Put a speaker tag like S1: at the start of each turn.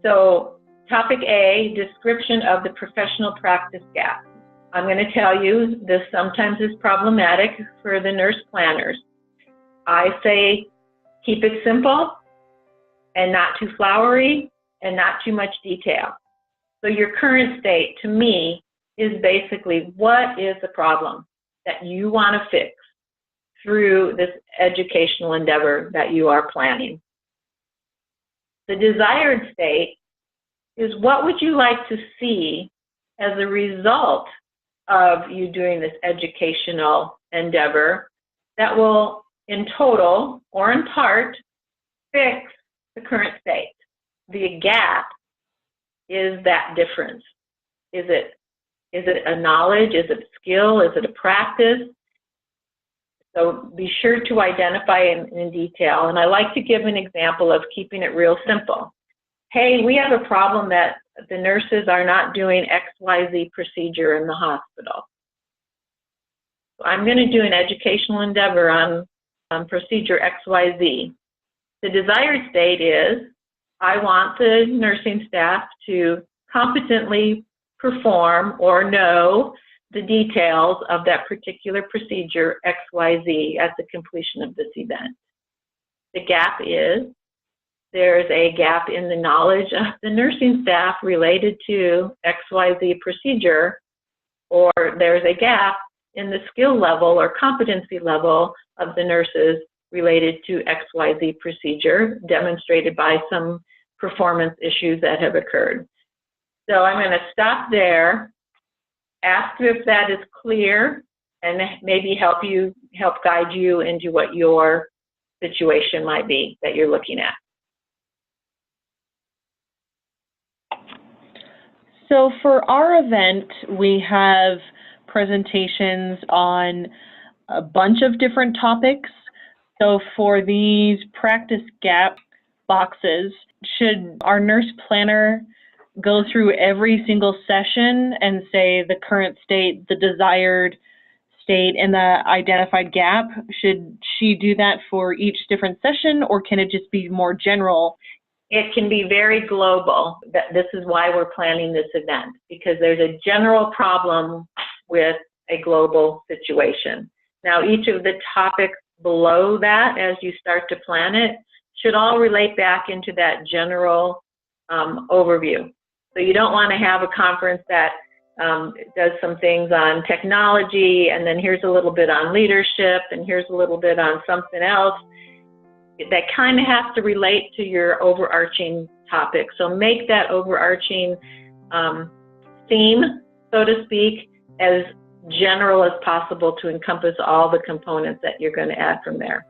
S1: So topic A, description of the professional practice gap. I'm going to tell you this sometimes is problematic for the nurse planners. I say keep it simple and not too flowery and not too much detail. So your current state, to me, is basically what is the problem that you want to fix through this educational endeavor that you are planning. The desired state is what would you like to see as a result of you doing this educational endeavor that will, in total or in part, fix the current state. The gap is that difference. Is it a knowledge? Is it a skill? Is it a practice? So be sure to identify in detail. And I like to give an example of keeping it real simple. Hey, we have a problem that the nurses are not doing XYZ procedure in the hospital. So I'm going to do an educational endeavor on procedure XYZ. The desired state is I want the nursing staff to competently perform or know the details of that particular procedure XYZ at the completion of this event. The gap is there's a gap in the knowledge of the nursing staff related to XYZ procedure, or there's a gap in the skill level or competency level of the nurses related to XYZ procedure, demonstrated by some performance issues that have occurred. So I'm going to stop there, ask you if that is clear, and maybe help guide you into what your situation might be that you're looking at.
S2: So for our event, we have presentations on a bunch of different topics. So for these practice gap boxes, should our nurse planner go through every single session and say the current state, the desired state, and the identified gap? Should she do that for each different session, or can it just be more general?
S1: It can be very global. This is why we're planning this event, because there's a general problem with a global situation. Now, each of the topics below that, as you start to plan it, should all relate back into that general overview. So you don't want to have a conference that does some things on technology, and then here's a little bit on leadership, and here's a little bit on something else. That kind of has to relate to your overarching topic. So make that overarching theme, so to speak, as general as possible to encompass all the components that you're going to add from there.